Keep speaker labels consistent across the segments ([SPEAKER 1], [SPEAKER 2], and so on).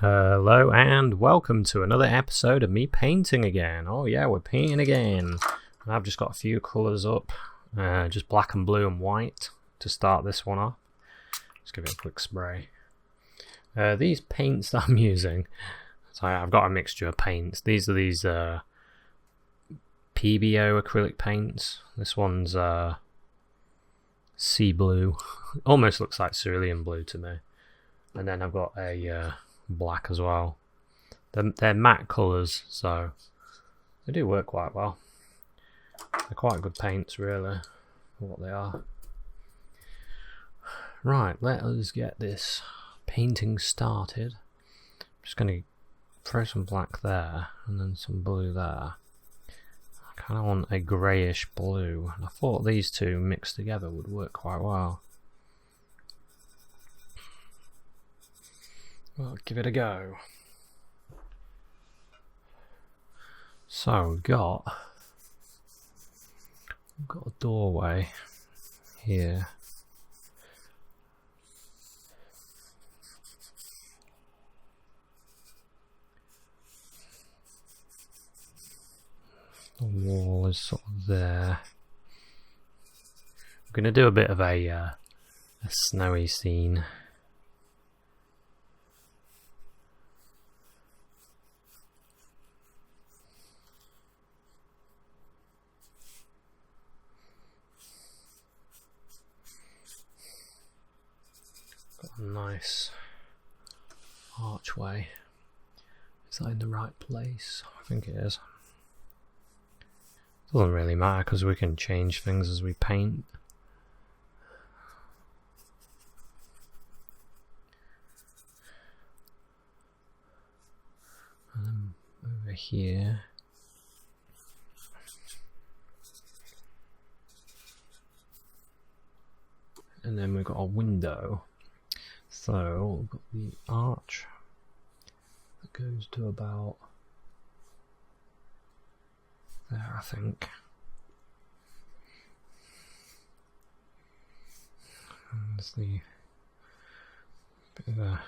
[SPEAKER 1] Hello and welcome to another episode of me painting again. Oh yeah, we're painting again. I've just got a few colours up, just black and blue and white to start this one off. Just give it a quick spray. These paints that I'm using, so I've got a mixture of paints. These are these PBO acrylic paints. This one's sea blue. Almost looks like cerulean blue to me. And then I've got a black as well. They're matte colours, so they do work quite well. They're quite good paints, really, for what they are. Right, let us get this painting started. I'm just going to throw some black there and then some blue there. I kind of want a greyish blue, and I thought these two mixed together would work quite well. Well, give it a go. So we've got a doorway here. The wall is sort of there. I'm going to do a bit of a snowy scene. Got a nice archway. Is that in the right place? I think it is. Doesn't really matter because we can change things as we paint. And then over here. And then we've got a window. So we've got the arch that goes to about there, I think. And there's the bit of a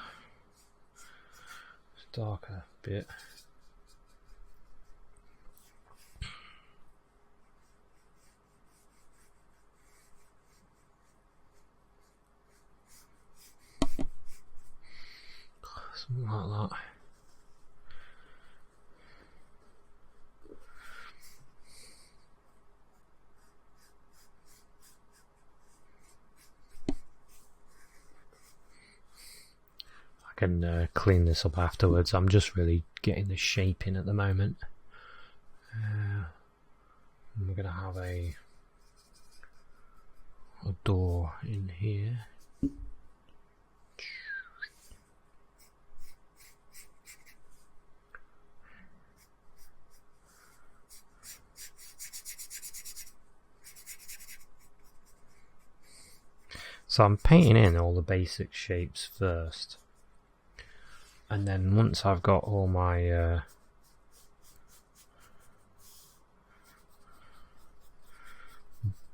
[SPEAKER 1] darker bit. Something like that. I can clean this up afterwards. I'm just really getting the shape in at the moment. We're going to have a door in here. So I'm painting in all the basic shapes first, and then once I've got all my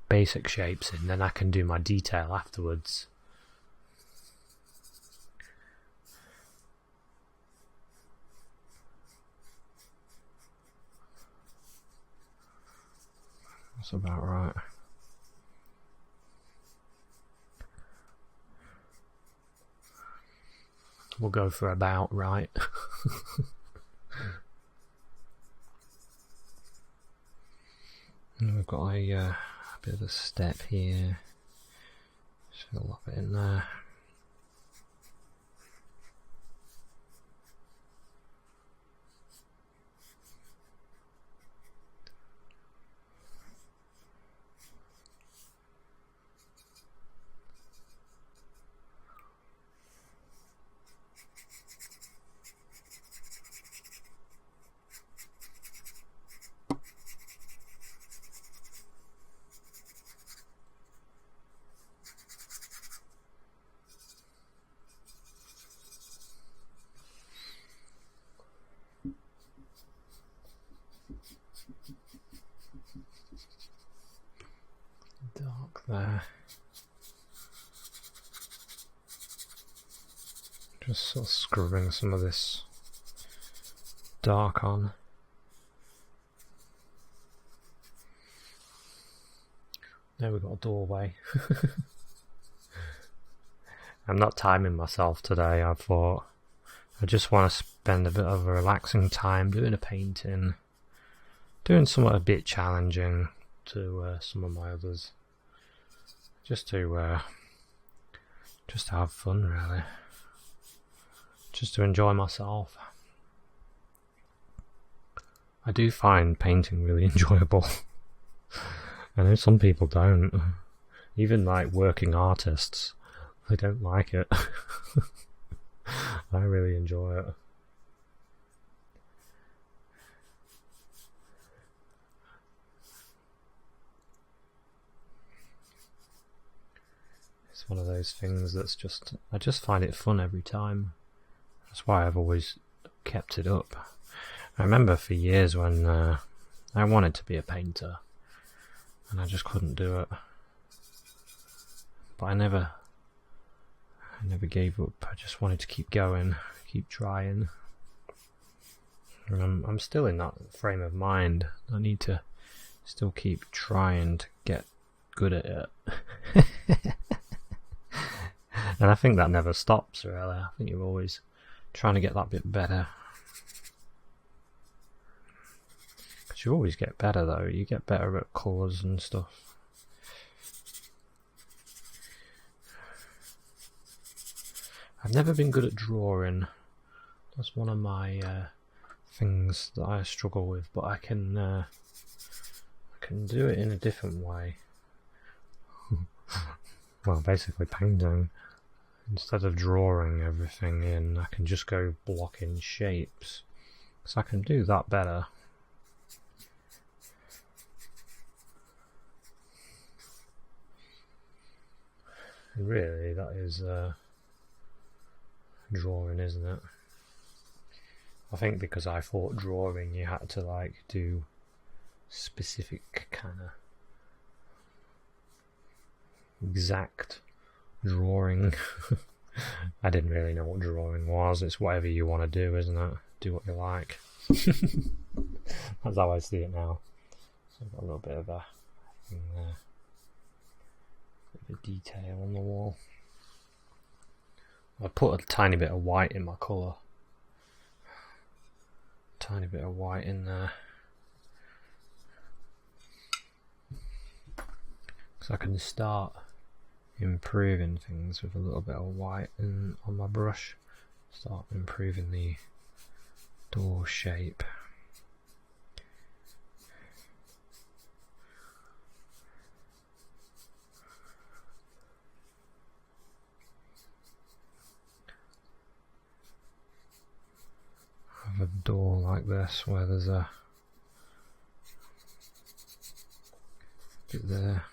[SPEAKER 1] basic shapes in, then I can do my detail afterwards. That's about right. We'll go for about right. And we've got a bit of a step here. Just fill that bit in there. Just sort of scrubbing some of this dark on. There we've got a doorway. I'm not timing myself today. I thought I just want to spend a bit of a relaxing time doing a painting, doing something a bit challenging to some of my others, just to have fun, really, just to enjoy myself. I do find painting really enjoyable. I know some people don't, even like working artists. I don't like it. I really enjoy it. It's one of those things that's just, I just find it fun every time. That's why I've always kept it up. I remember for years when I wanted to be a painter and I just couldn't do it. But I never gave up. I just wanted to keep going, keep trying. And I'm still in that frame of mind. I need to still keep trying to get good at it. And I think that never stops, really. I think you're always trying to get that bit better. Because you always get better, though. You get better at colours and stuff. I've never been good at drawing. That's one of my things that I struggle with, but I can do it in a different way. Well, basically painting. Instead of drawing everything in, I can just go blocking shapes. So I can do that better. And really, that is drawing, isn't it? I think because I thought drawing you had to like do specific kind of exact drawing. I didn't really know what drawing was. It's whatever you want to do, isn't it? Do what you like. That's how I see it now. So I've got a little bit of a thing there. A bit of detail on the wall. I put a tiny bit of white in my colour. Tiny bit of white in there. So I can start improving things with a little bit of white on my brush. Start improving the door shape. Have a door like this where there's a bit there.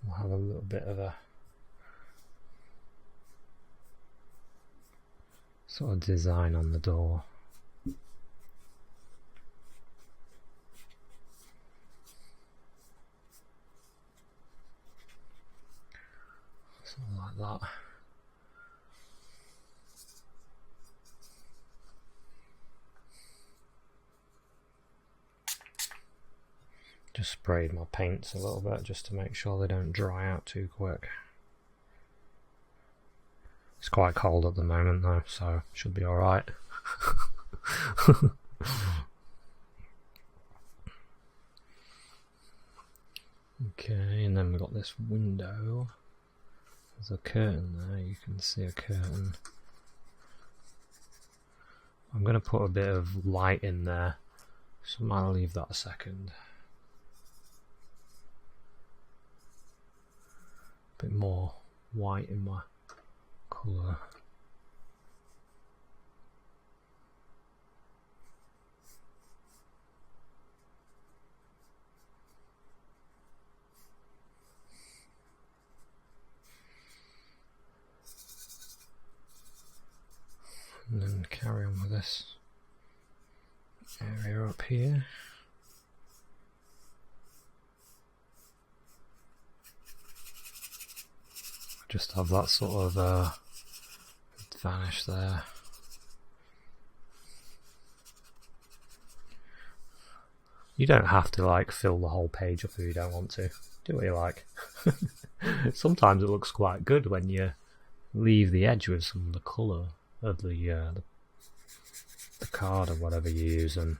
[SPEAKER 1] We'll have a little bit of a sort of design on the door. Something like that. Just sprayed my paints a little bit just to make sure they don't dry out too quick. It's quite cold at the moment though, so should be alright. Okay, and then we've got this window. There's a curtain there, you can see a curtain. I'm going to put a bit of light in there, so I might leave that a second. A bit more white in my colour. this area up here. Just have that sort of vanish there. You don't have to like fill the whole page up if you don't want to. Do what you like. Sometimes it looks quite good when you leave the edge with some of the colour of the card or whatever you're using.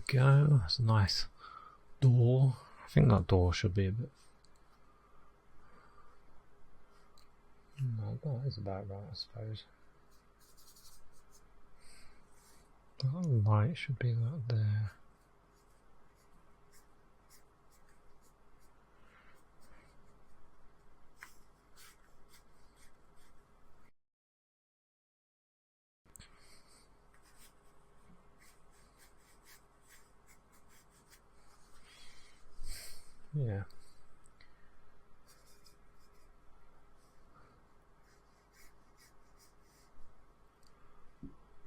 [SPEAKER 1] Go. That's a nice door. I think that door should be a bit. No, that is about right, I suppose. That light should be that there. Yeah.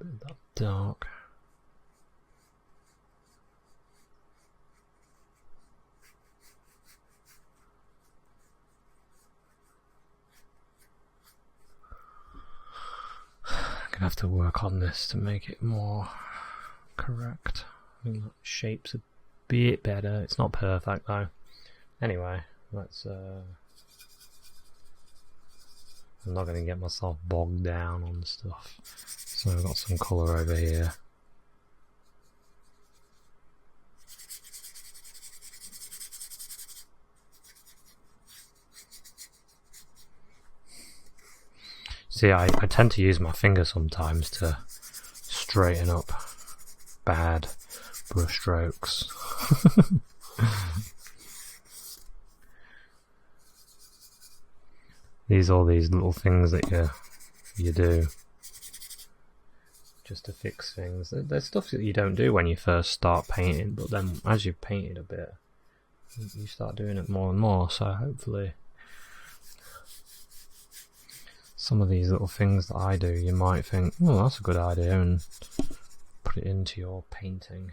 [SPEAKER 1] Bit of that dark. I'm gonna have to work on this to make it more correct. I think that shape's a bit better. It's not perfect though. Anyway, let's I'm not going to get myself bogged down on stuff. So I've got some colour over here. See, I tend to use my finger sometimes to straighten up bad brush strokes. These are all these little things that you do just to fix things. There's stuff that you don't do when you first start painting, but then as you've painted a bit, you start doing it more and more. So hopefully, some of these little things that I do, you might think, "Oh, that's a good idea," and put it into your painting.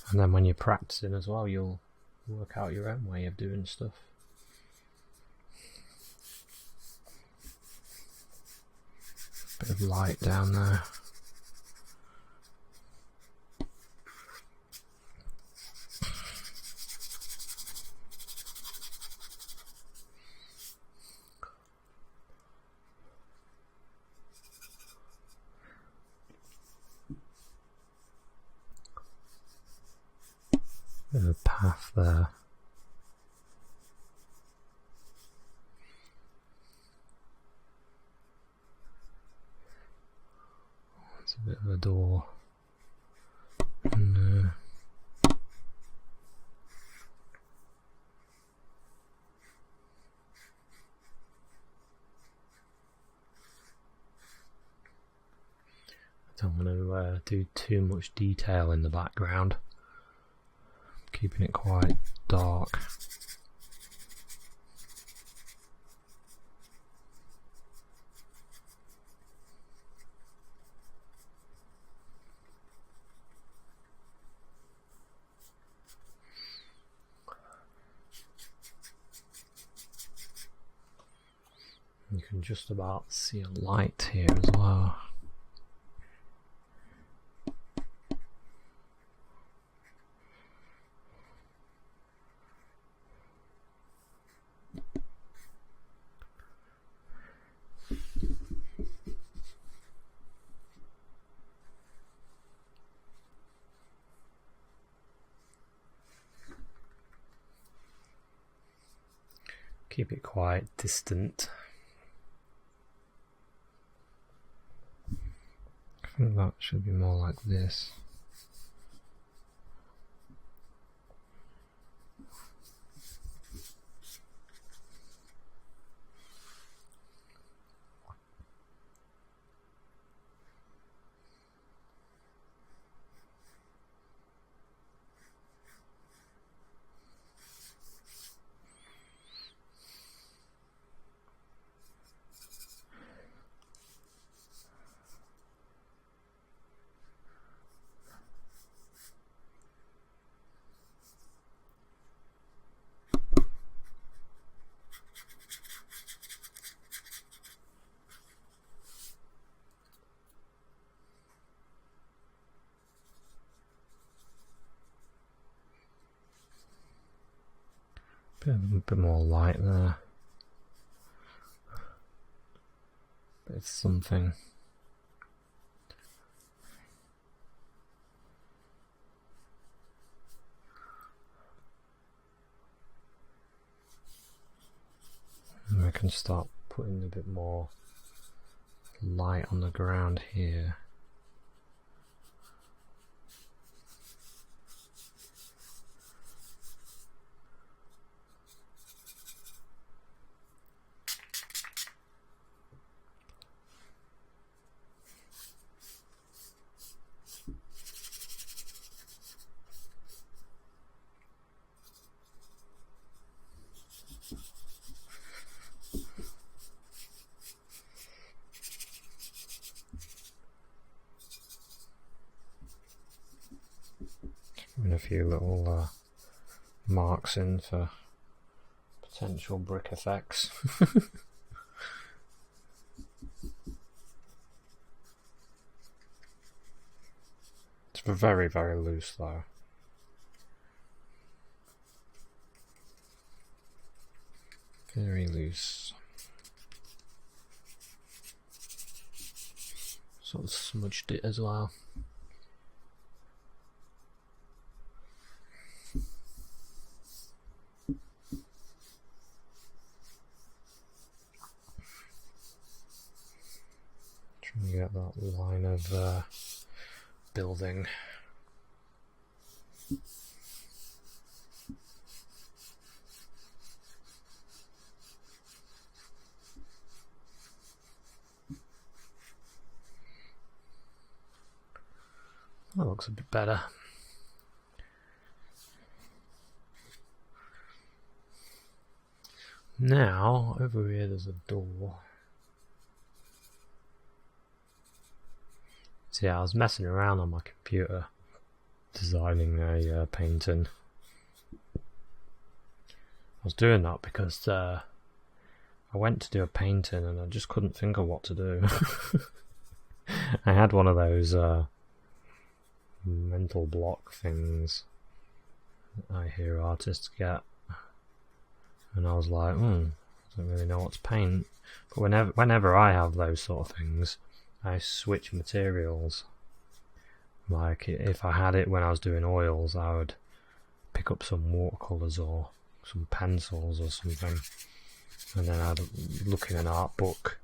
[SPEAKER 1] And then when you're practicing as well, you'll work out your own way of doing stuff. Bit of light down there. Bit of a path there. It's a bit of a door. And, I don't want to do too much detail in the background. Keeping it quite dark. You can just about see a light here as well. Keep it quite distant. I think that should be more like this. A bit more light there. But it's something. And we can start putting a bit more light on the ground here. And a few little marks in for potential brick effects. It's very, very loose though. Very loose. Sort of smudged it as well. Trying to get that line of building. That looks a bit better. Now, over here there's a door. So yeah, I was messing around on my computer designing a painting. I was doing that because I went to do a painting and I just couldn't think of what to do. I had one of those mental block things I hear artists get, and I was like, I don't really know what to paint. But whenever I have those sort of things, I switch materials. Like if I had it when I was doing oils, I would pick up some watercolours or some pencils or something, and then I'd look in an art book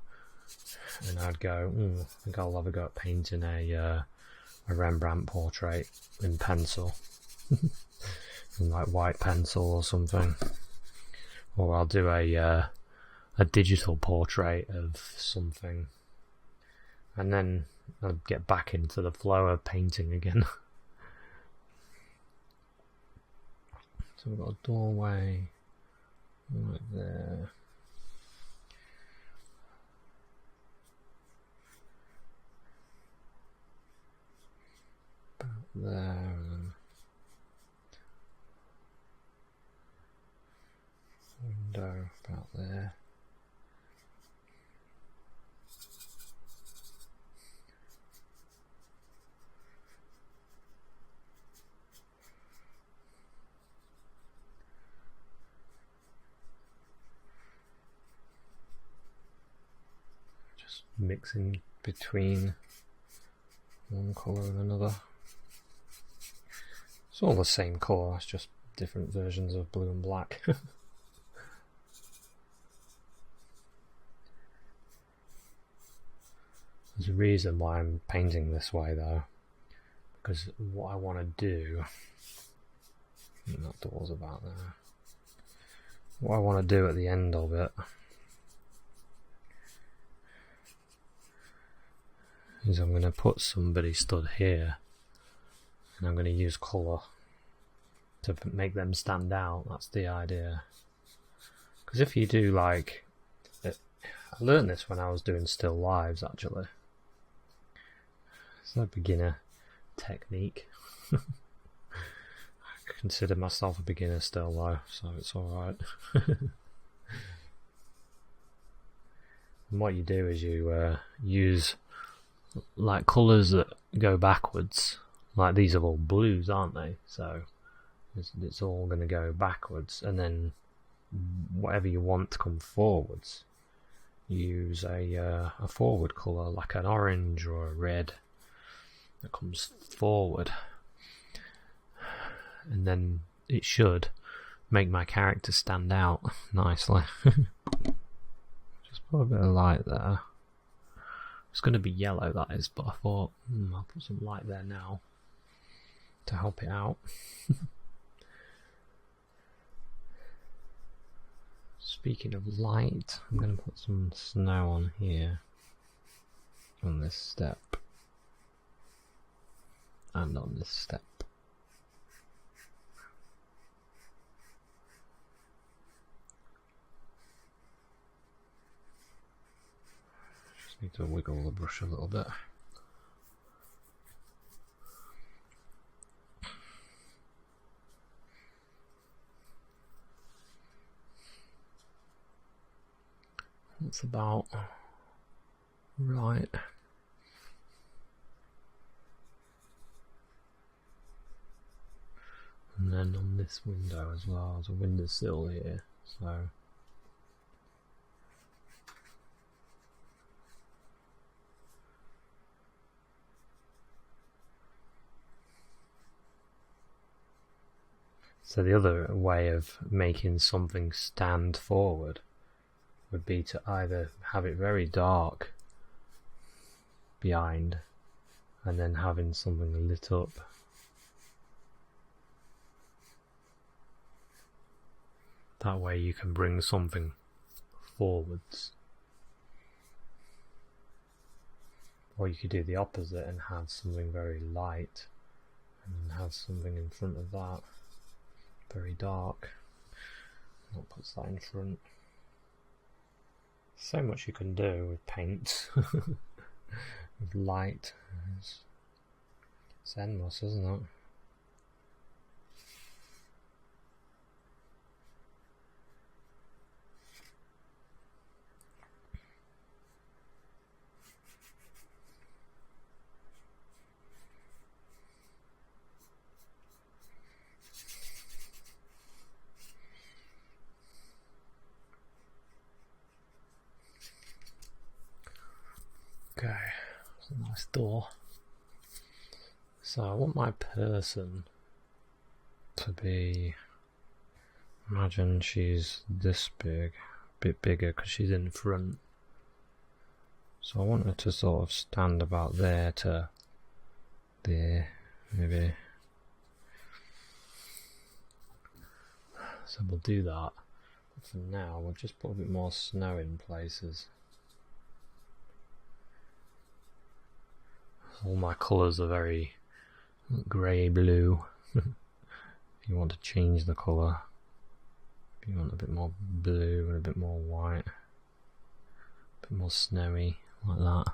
[SPEAKER 1] and I'd go, I think I'll have a go at painting a Rembrandt portrait in pencil. In like white pencil or something. Or I'll do a digital portrait of something. And then I'll get back into the flow of painting again. So we've got a doorway right there. About there, and then window about there. Just mixing between one colour and another. It's all the same colour, it's just different versions of blue and black. There's a reason why I'm painting this way though, because what I want to do, that door's about there, what I want to do at the end of it is I'm going to put somebody stood here and I'm going to use colour to make them stand out. That's the idea. Because if you do like, I learned this when I was doing still lives actually. It's a beginner technique. I consider myself a beginner still though, so it's alright. And what you do is you use like colours that go backwards. Like these are all blues, aren't they? So it's all going to go backwards, and then whatever you want to come forwards, you use a forward colour like an orange or a red that comes forward, and then it should make my character stand out nicely. Just put a bit of light there. It's going to be yellow, that is, but I thought I'll put some light there now to help it out. Speaking of light, I'm going to put some snow on here, on this step, and on this step. Just need to wiggle the brush a little bit. That's about right. And then on this window as well, there's a windowsill here, so the other way of making something stand forward would be to either have it very dark behind and then having something lit up. That way you can bring something forwards. Or you could do the opposite and have something very light and have something in front of that, very dark. That puts that in front. So much you can do with paint, with light. It's endless, isn't it? Okay, it's a nice door. So I want my person to be, imagine she's this big, a bit bigger because she's in front. So I want her to sort of stand about there to there, maybe. So we'll do that. But for now, we'll just put a bit more snow in places. All my colours are very grey-blue. If you want to change the colour, if you want a bit more blue and a bit more white, a bit more snowy, like that.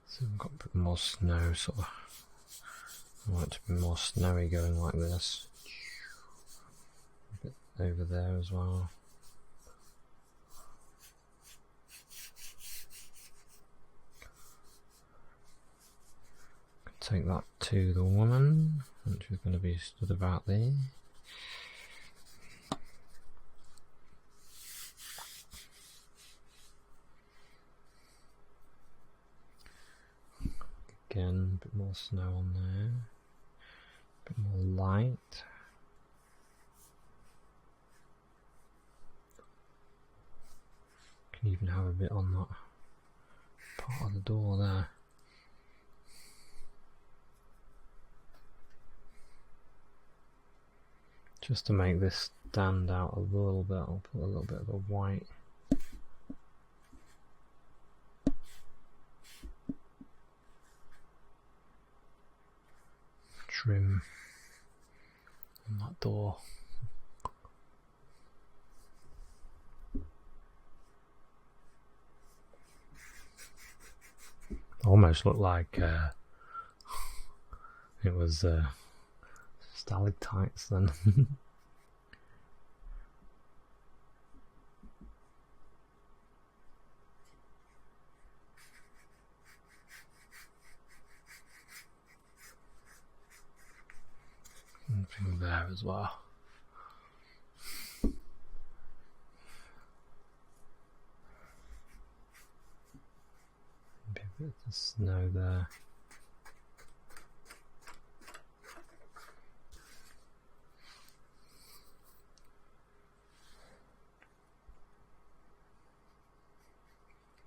[SPEAKER 1] So we've got a bit more snow, sort of. I want it to be more snowy going like this. A bit over there as well. Take that to the woman, which is going to be stood about there. Again, a bit more snow on there, a bit more light. even have a bit on that part of the door there. Just to make this stand out a little bit, I'll put a little bit of a white trim on that door. Almost looked like it was stalactites then. Something there as well. Maybe a bit of snow there.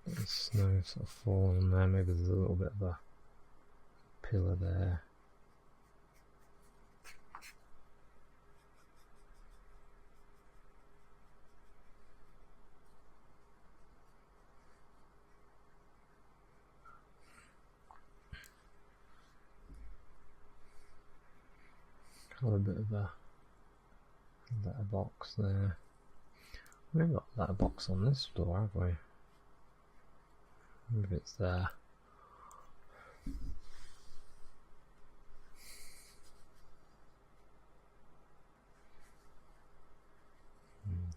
[SPEAKER 1] The snow sort of falling there, maybe there's a little bit of a pillar there. Got a bit of a letterbox there. We haven't got a letterbox on this door, have we? Maybe it's there.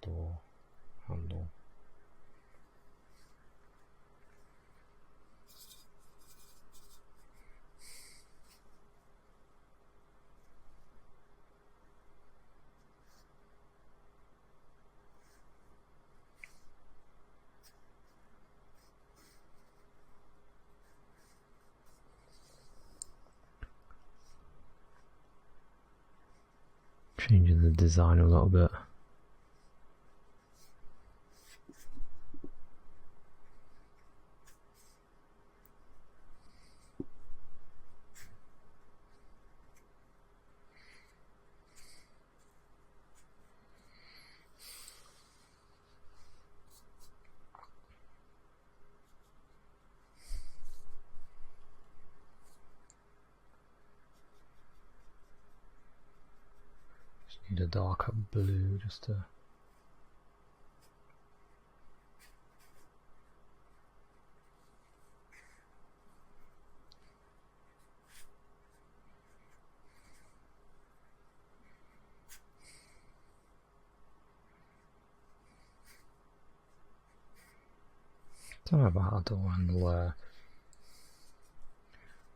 [SPEAKER 1] Door handle. Changing the design a little bit. Need a darker blue just to don't know about a door handle there.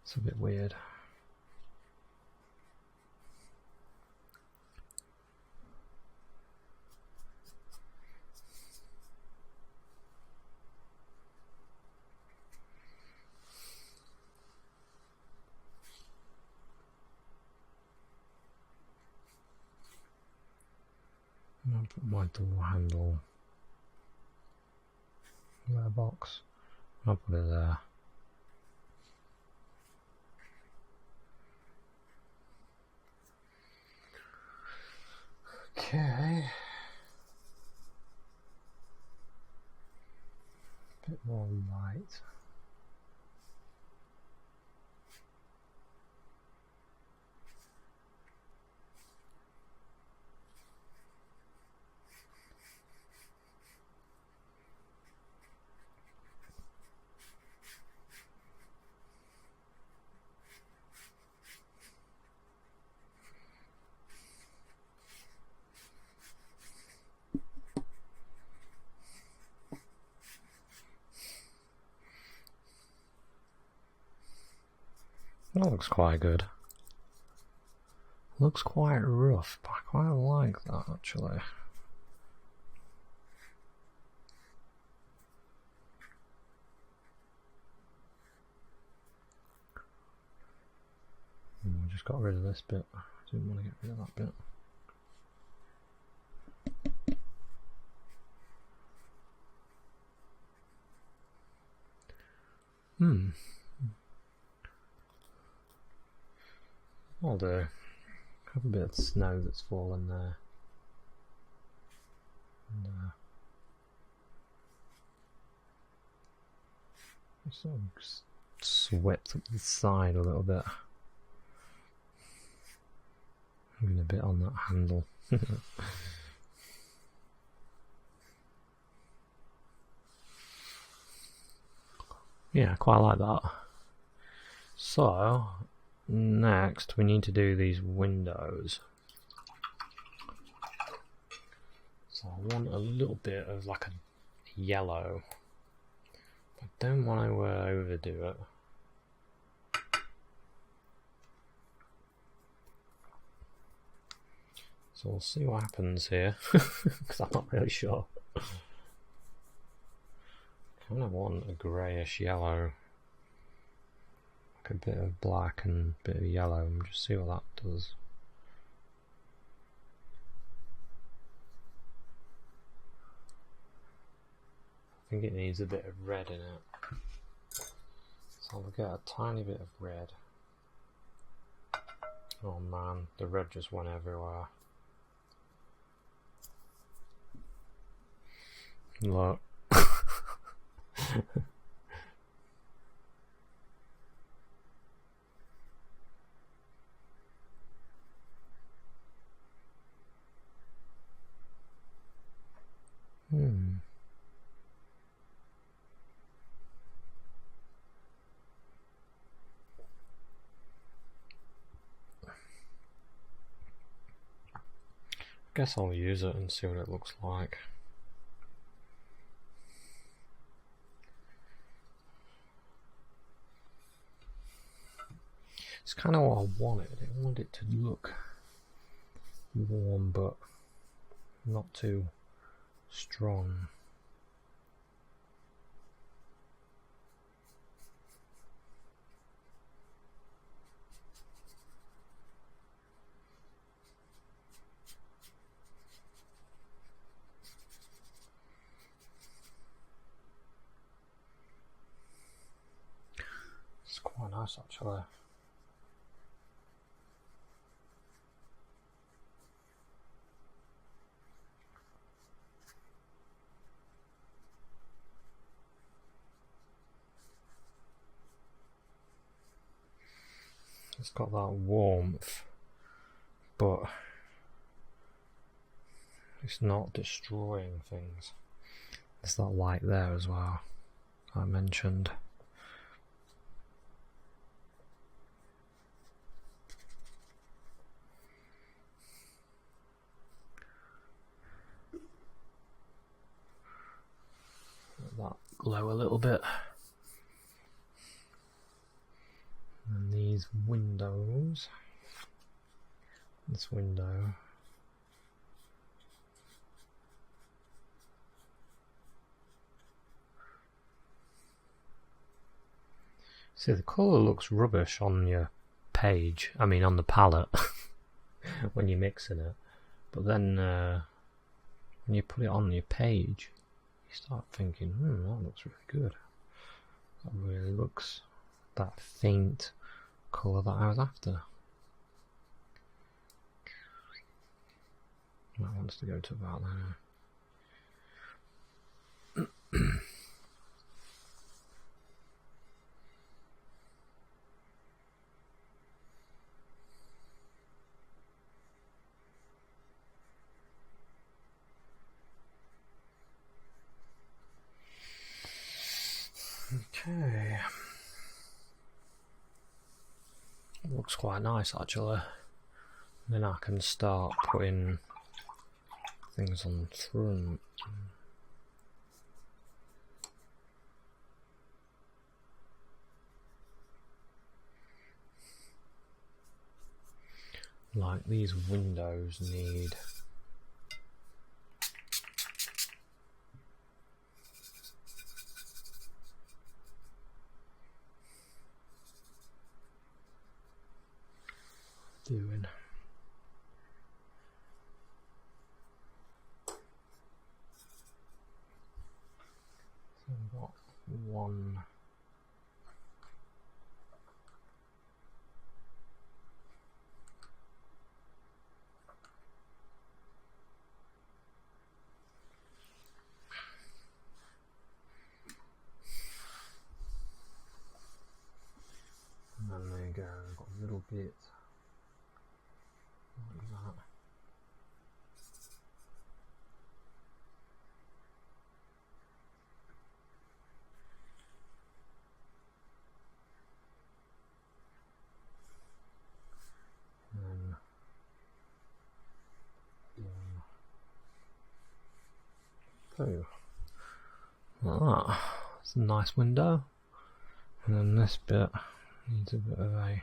[SPEAKER 1] It's a bit weird. I'll put my door handle letterbox. I'll put it there. Okay. A bit more light. That looks quite good. Looks quite rough, but I quite like that actually. I just got rid of this bit. I didn't want to get rid of that bit. I'll do. Have a bit of snow that's fallen there. And, sort of swept up the side a little bit. Moving a bit on that handle. Yeah, I quite like that. So, next we need to do these windows. So I want a little bit of like a yellow. I don't want to overdo it. So we'll see what happens here, because I'm not really sure. Kind of want a greyish yellow, like a bit of black and a bit of yellow, and just see what that does. I think it needs a bit of red in it, so I'll get a tiny bit of red. Oh man, the red just went everywhere. Look. Guess I'll use it and see what it looks like. It's kind of what I wanted. I wanted it to look warm but not too strong. It's quite nice actually. It's got that warmth, but it's not destroying things. There's that light there as well, I mentioned. Let that glow a little bit. And these windows, this window, see the colour looks rubbish on your page, I mean on the palette when you're mixing it, but then when you put it on your page you start thinking, that looks really good, that really looks that faint colour that I was after. That wants to go to about there. Okay. It looks quite nice actually. Then I can start putting things on front. Like these windows need doing. So I've got one little bit like that. And then like that. It's a nice window. And then this bit needs a bit of a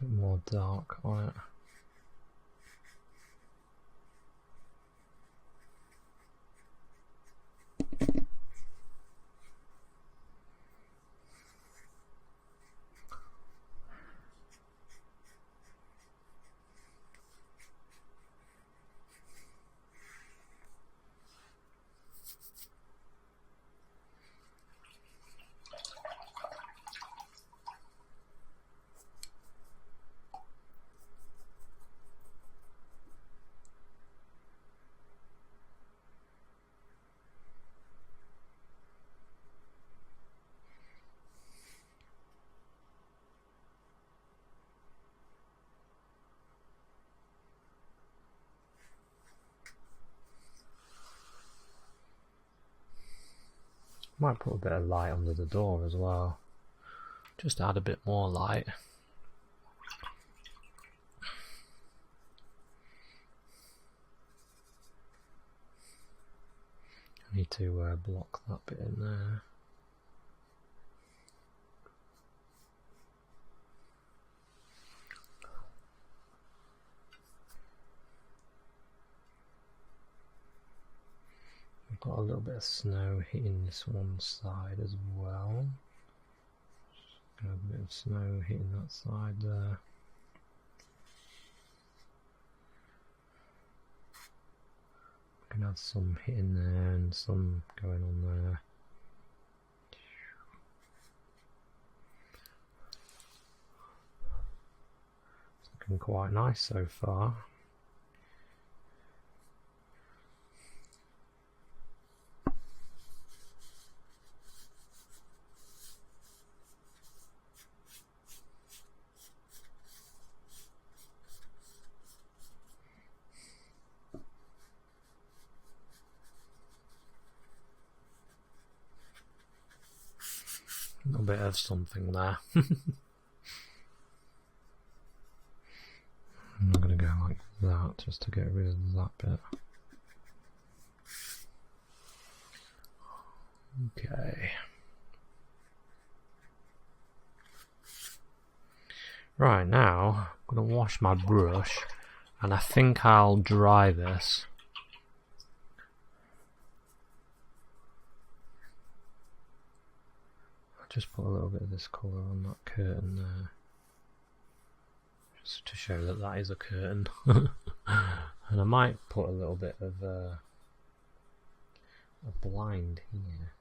[SPEAKER 1] bit more dark on it. Might put a bit of light under the door as well. Just add a bit more light. I need to block that bit in there. Got a little bit of snow hitting this one side as well. Got a bit of snow hitting that side there. Can have some hitting there and some going on there. It's looking quite nice so far. A little bit of something there. I'm going to go like that just to get rid of that bit. Okay. Right, now I'm going to wash my brush and I think I'll dry this. Just put a little bit of this colour on that curtain there, just to show that that is a curtain. And I might put a little bit of a blind here.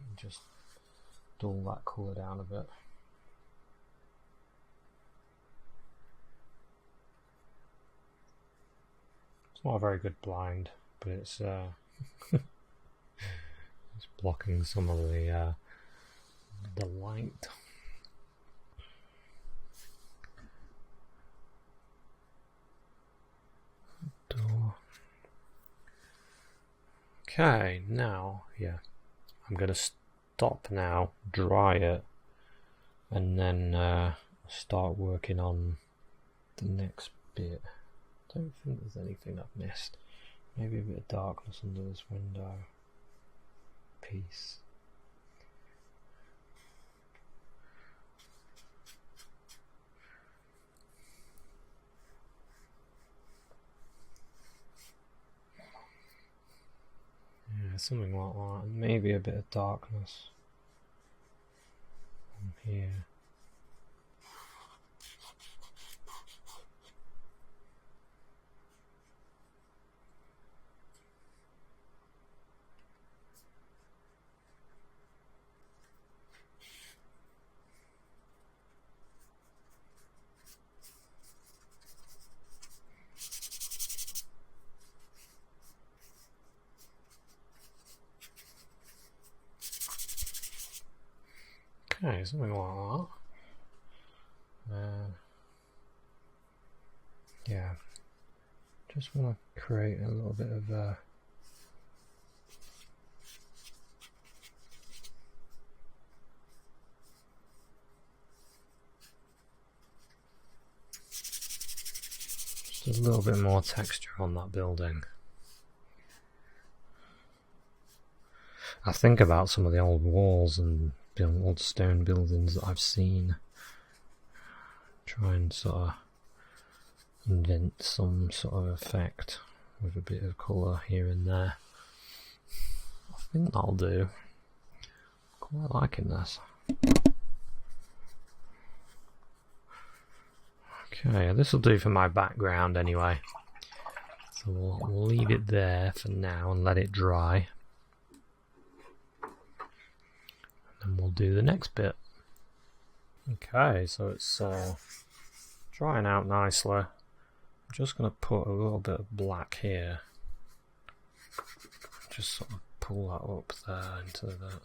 [SPEAKER 1] And just dull that colour down a bit. It's not a very good blind, but it's it's blocking some of the light. Door. Okay, now I'm gonna stop now, dry it, and then start working on the next bit. Don't think there's anything I've missed. Maybe a bit of darkness under this window piece. Yeah, something like that. Maybe a bit of darkness from here. Okay, something like that. Yeah, just want to create a little bit of just a little bit more texture on that building. I think about some of the old walls and old stone buildings that I've seen. Try and sort of invent some sort of effect with a bit of colour here and there. I think that'll do. Quite liking this. Okay, this will do for my background anyway. So we'll leave it there for now and let it dry. And we'll do the next bit. Okay, so it's drying out nicely. I'm just going to put a little bit of black here. Just sort of pull that up there into that.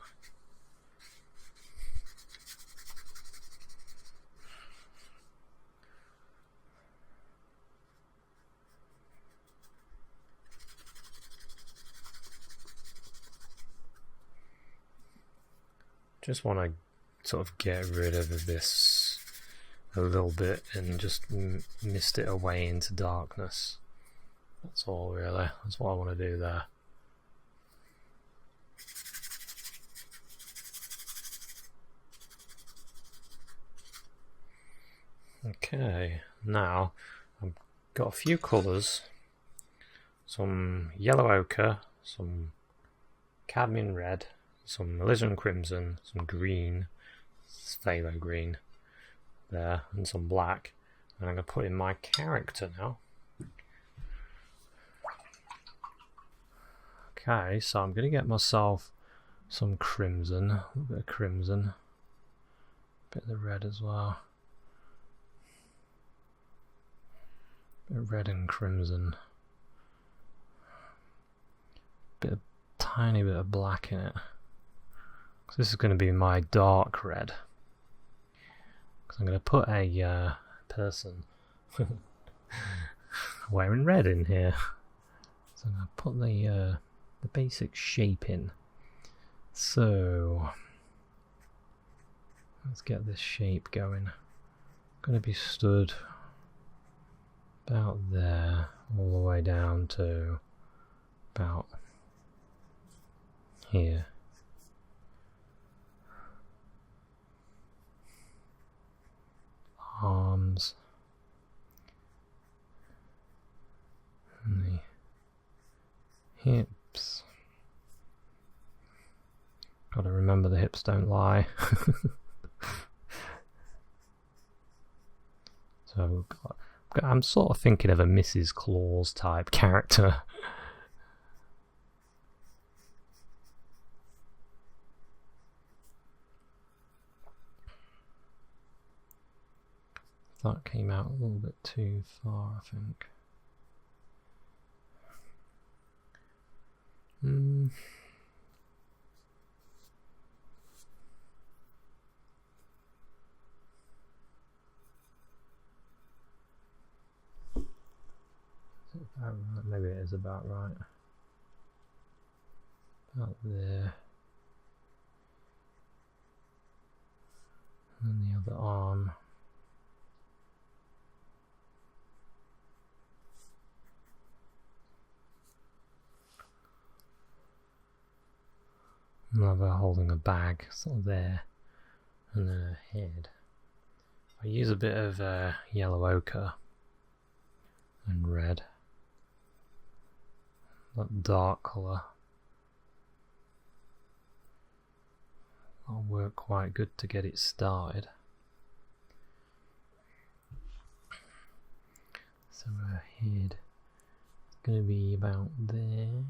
[SPEAKER 1] Just want to sort of get rid of this a little bit and just mist it away into darkness. That's all really. That's what I want to do there. Okay, now I've got a few colours. Some yellow ochre, some cadmium red, some alizarin crimson, some green, phthalo green there, and some black. And I'm going to put in my character now. Okay, so I'm going to get myself some crimson, a bit of crimson, a bit of the red as well. A bit of red and crimson. Tiny bit of black in it. So this is going to be my dark red. Because I'm going to put a person wearing red in here. So I'm going to put the basic shape in. So let's get this shape going. Going to be stood about there, all the way down to about here. Arms and the hips. Gotta remember the hips don't lie. So I'm sort of thinking of a Mrs. Claus type character. That came out a little bit too far, I think. Is it about right? Maybe it is about right. About there. And the other arm. Another holding a bag, sort of there, and then a head. I use a bit of yellow ochre and red, that dark colour. That'll work quite good to get it started. So her head is going to be about there.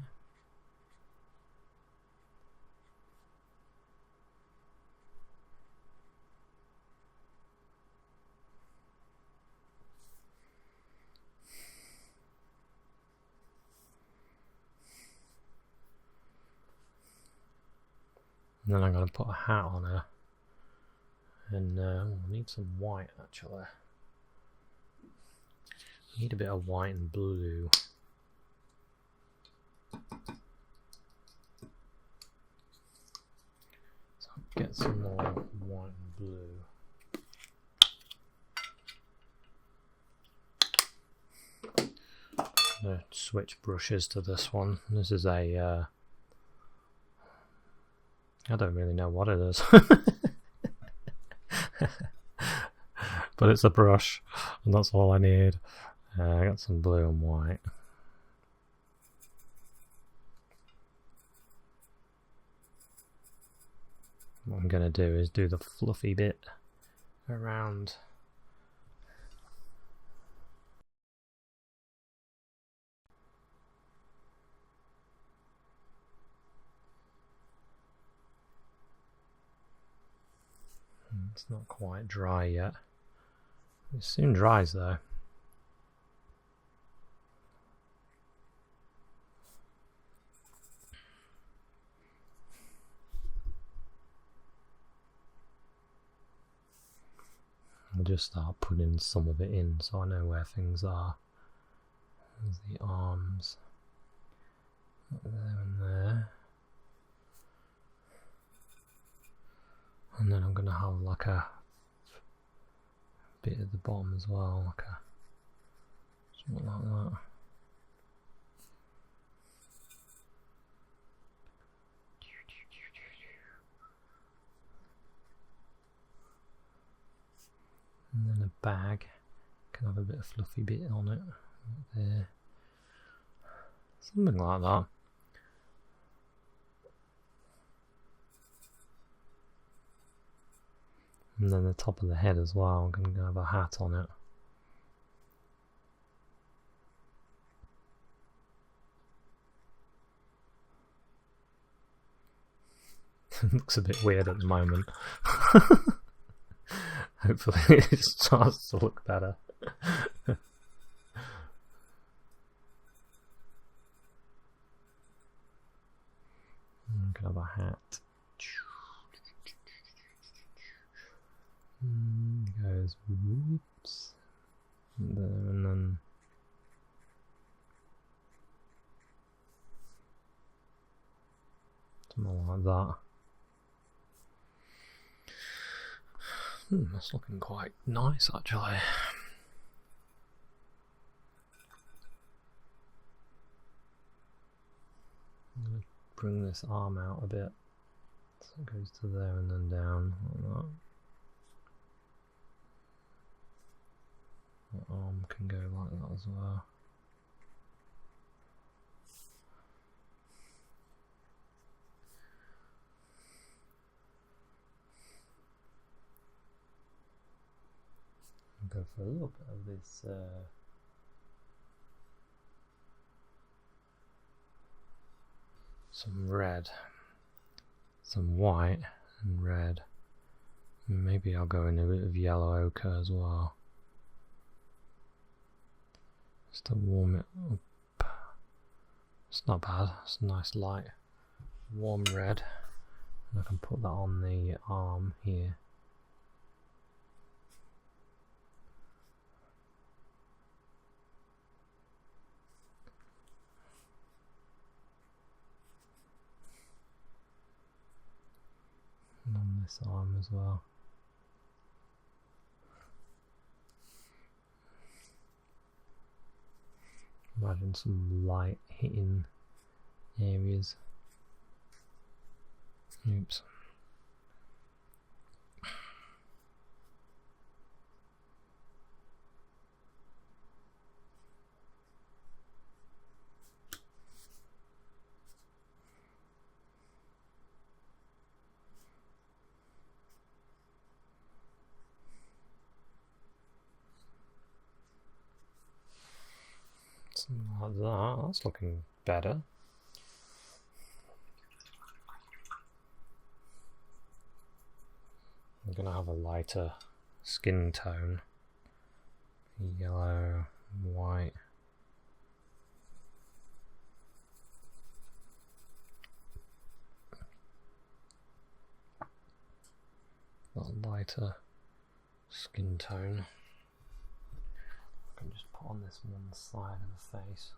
[SPEAKER 1] And then I'm going to put a hat on her. And we need some white actually. We need a bit of white and blue. So get some more white and blue. I'm going to switch brushes to this one. This is a I don't really know what it is. But it's a brush, and that's all I need. I got some blue and white. What I'm going to do is do the fluffy bit around. It's not quite dry yet. It soon dries though. I'll just start putting some of it in so I know where things are. There's the arms. There and there. And then I'm going to have like a bit at the bottom as well, like a something like that. And then a bag can have a bit of fluffy bit on it, right there, something like that. And then the top of the head as well, I'm going to have a hat on it. It looks a bit weird at the moment. Hopefully it starts to look better. I'm going to have a hat. Goes whoops there, and then something like that. That's looking quite nice actually. I'm going to bring this arm out a bit so it goes to there and then down like that. The arm can go like that as well. I'll go for a little bit of this some red, some white and red. Maybe I'll go in a bit of yellow ochre as well. Just to warm it up. It's not bad, it's a nice light warm red. And I can put that on the arm here. And on this arm as well. Imagine some light hitting areas. Oops. Something like that. That's looking better. I'm going to have a lighter skin tone. Yellow, white. got a lighter skin tone. I can just put on this one side of the face.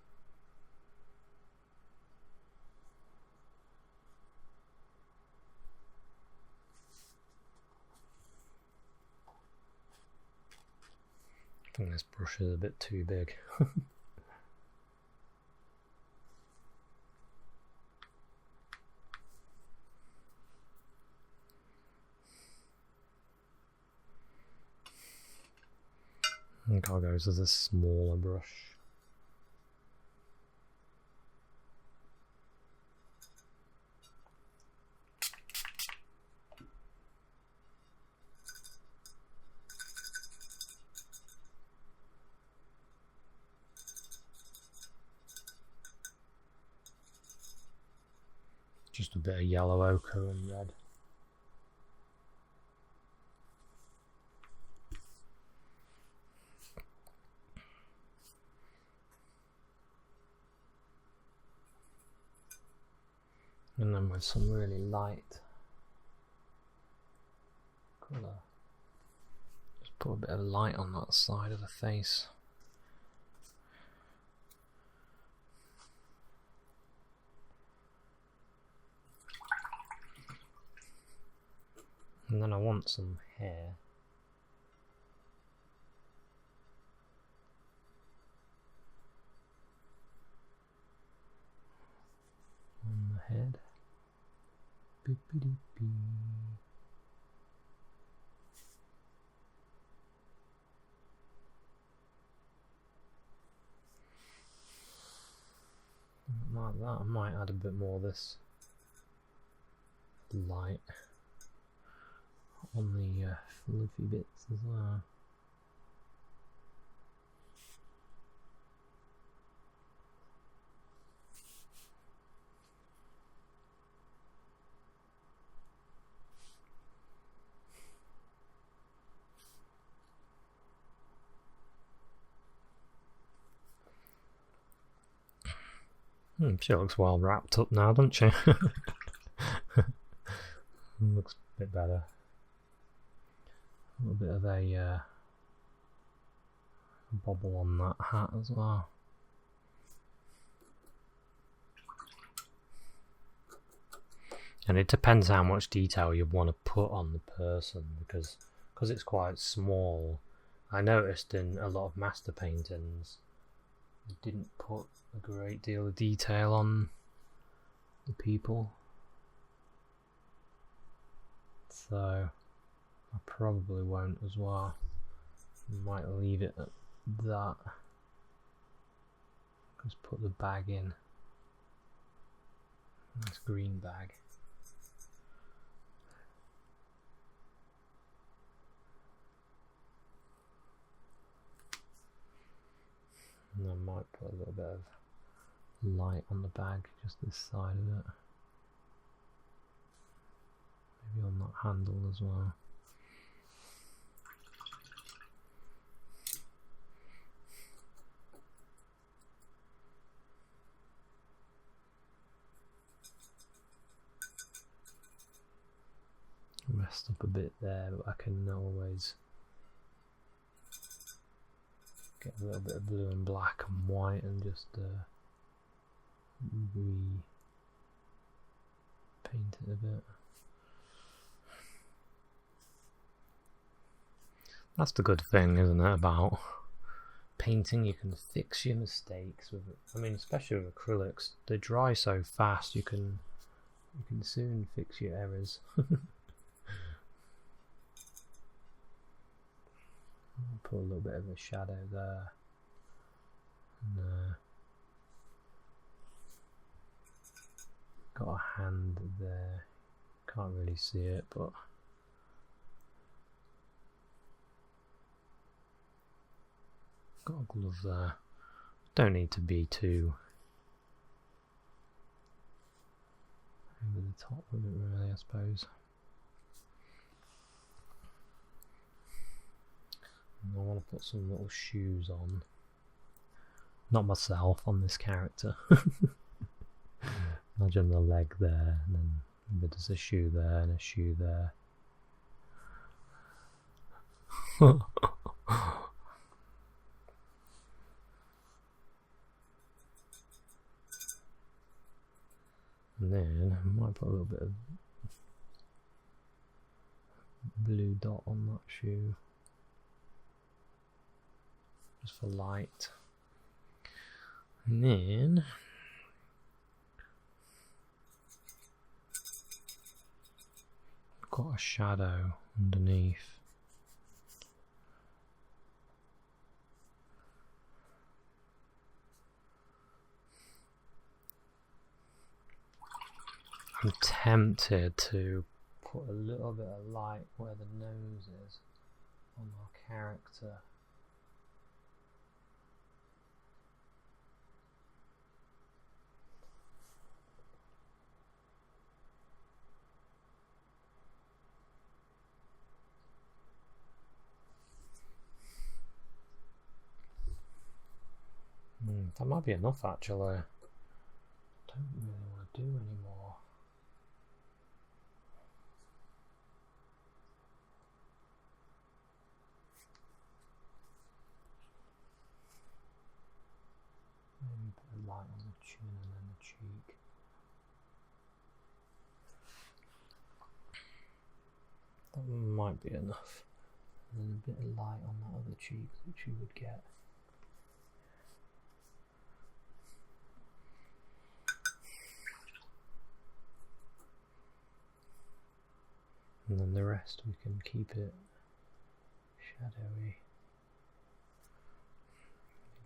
[SPEAKER 1] I think this brush is a bit too big. I think I'll go with a smaller brush. Just a bit of yellow ochre and red. And then with some really light colour, just put a bit of light on that side of the face. And then I want some hair. On the head. Beep-a-dee-bee. Like that, I might add a bit more of this light on the fluffy bits as well. She looks well wrapped up now, doesn't she? Looks a bit better. A little bit of a bobble on that hat as well. And it depends how much detail you want to put on the person, because it's quite small. I noticed in a lot of master paintings you didn't put a great deal of detail on the people, so I probably won't as well. Might leave it at that. Just put the bag in. Nice green bag. And I might put a little bit of light on the bag, just this side of it. Maybe on that handle as well. Messed up a bit there, but I can always get a little bit of blue and black and white and just re-paint it a bit. That's the good thing, isn't it, about painting? You can fix your mistakes with it. I mean, especially with acrylics, they dry so fast. You can soon fix your errors. I'll put a little bit of a shadow there. And, got a hand there. Can't really see it, but got a glove there. Don't need to be too over the top with it, really, I suppose. I want to put some little shoes on. Not myself, on this character. Imagine the leg there, and then maybe there's a shoe there and a shoe there. And then I might put a little bit of blue dot on that shoe, just for light. And then I've got a shadow underneath. I'm tempted to put a little bit of light where the nose is on our character. That might be enough actually. Don't really want to do any more. Maybe put a light on the chin and then the cheek. That might be enough. And then a bit of light on that other cheek, which you would get. And then the rest we can keep it shadowy.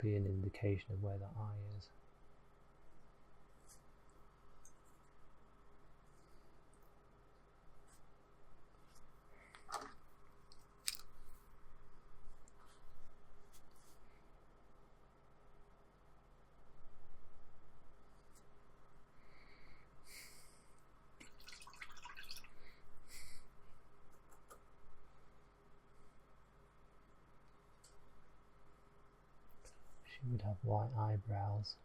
[SPEAKER 1] Be an indication of where the eye is. She would have white eyebrows.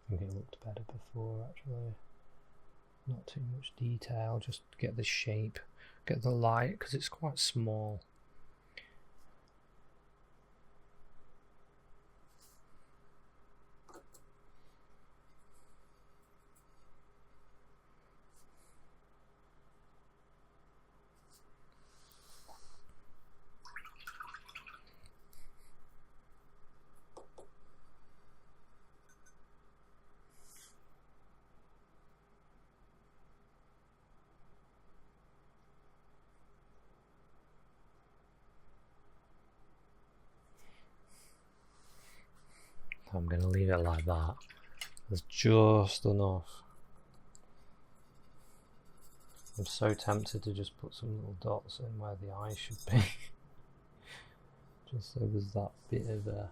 [SPEAKER 1] I think it looked better before actually. Not too much detail, just get the shape, get the light, because it's quite small. I'm going to leave it like that. There's just enough. I'm so tempted to just put some little dots in where the eye should be. Just so there's that bit of a...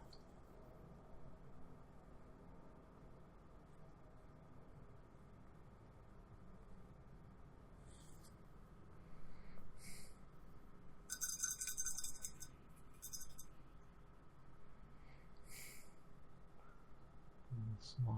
[SPEAKER 1] smile.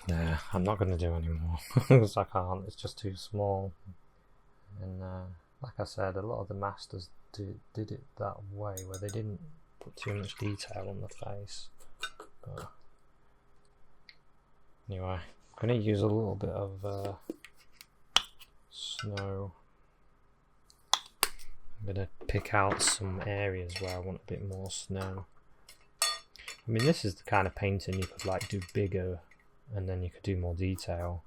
[SPEAKER 1] Yeah, I'm not going to do any more because I can't, it's just too small. And like I said, a lot of the masters did it that way, where they didn't put too much detail on the face. But anyway, I'm going to use a little bit of snow. I'm going to pick out some areas where I want a bit more snow. I mean, this is the kind of painting you could like do bigger, and then you could do more detail.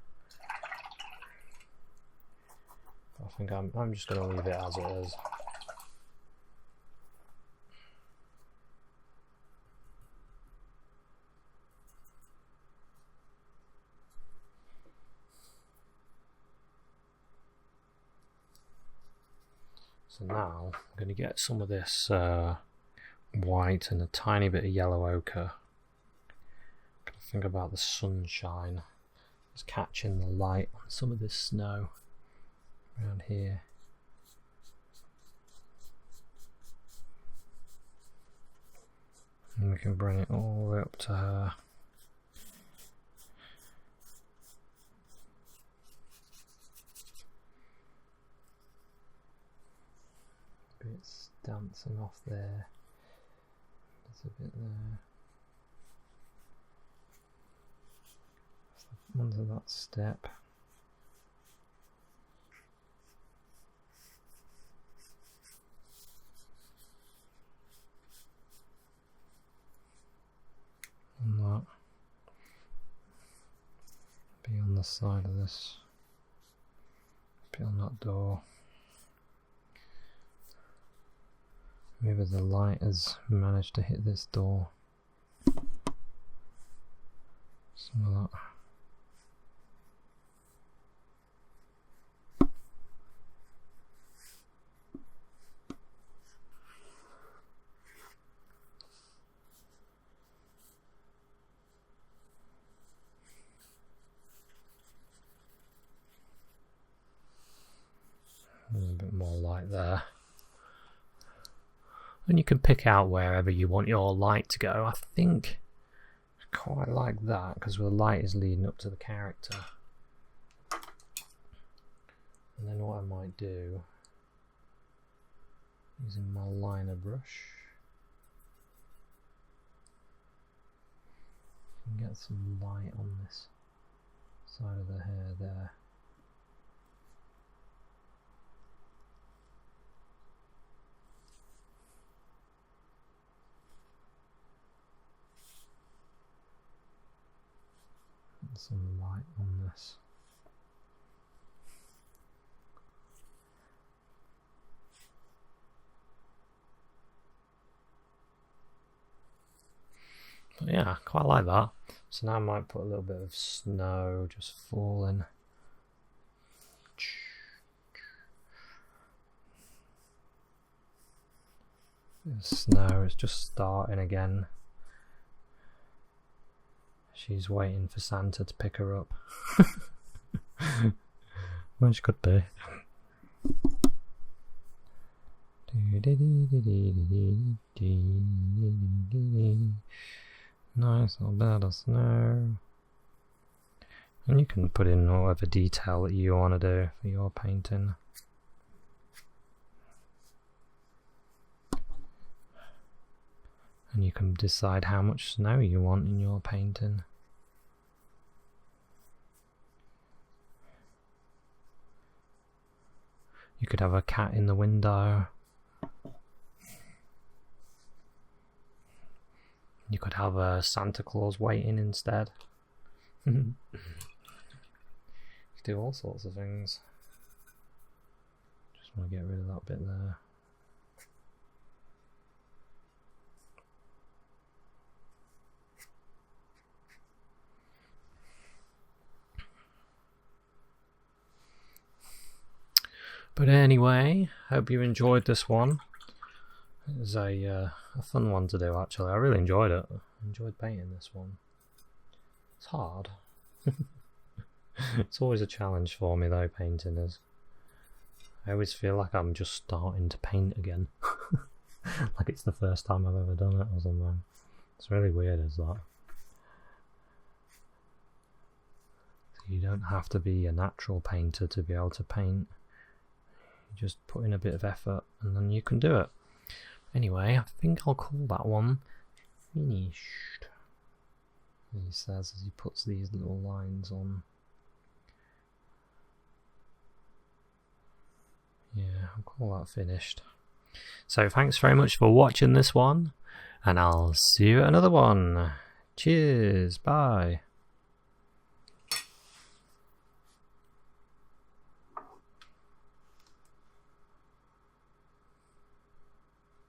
[SPEAKER 1] I think I'm just going to leave it as it is. So now I'm going to get some of this white and a tiny bit of yellow ochre. Think about the sunshine. It's catching the light on some of this snow around here. And we can bring it all the way up to her. Bits dancing off there. There's a bit there. Under that step. And that. Be on the side of this. Be on that door. Maybe the light has managed to hit this door. Some of that. A little bit more light there. And you can pick out wherever you want your light to go. I think I quite like that because the light is leading up to the character. And then what I might do, using my liner brush, you can get some light on this side of the hair there. Some light on this. But yeah, quite like that. So now I might put a little bit of snow just falling. Snow is just starting again. She's waiting for Santa to pick her up. Well, she could be. Nice little bit of snow. And you can put in whatever detail that you want to do for your painting. And you can decide how much snow you want in your painting. You could have a cat in the window. You could have a Santa Claus waiting instead. You could do all sorts of things. Just want to get rid of that bit there. But anyway, hope you enjoyed this one. It was a fun one to do, actually. I really enjoyed it. I enjoyed painting this one. It's hard. It's always a challenge for me, though, painting is. I always feel like I'm just starting to paint again. Like it's the first time I've ever done it or something. It's really weird, is that. So you don't have to be a natural painter to be able to paint. You just put in a bit of effort and then you can do it. Anyway, I think I'll call that one finished. He says as he puts these little lines on. Yeah, I'll call that finished. So thanks very much for watching this one. and I'll see you at another one. Cheers, bye.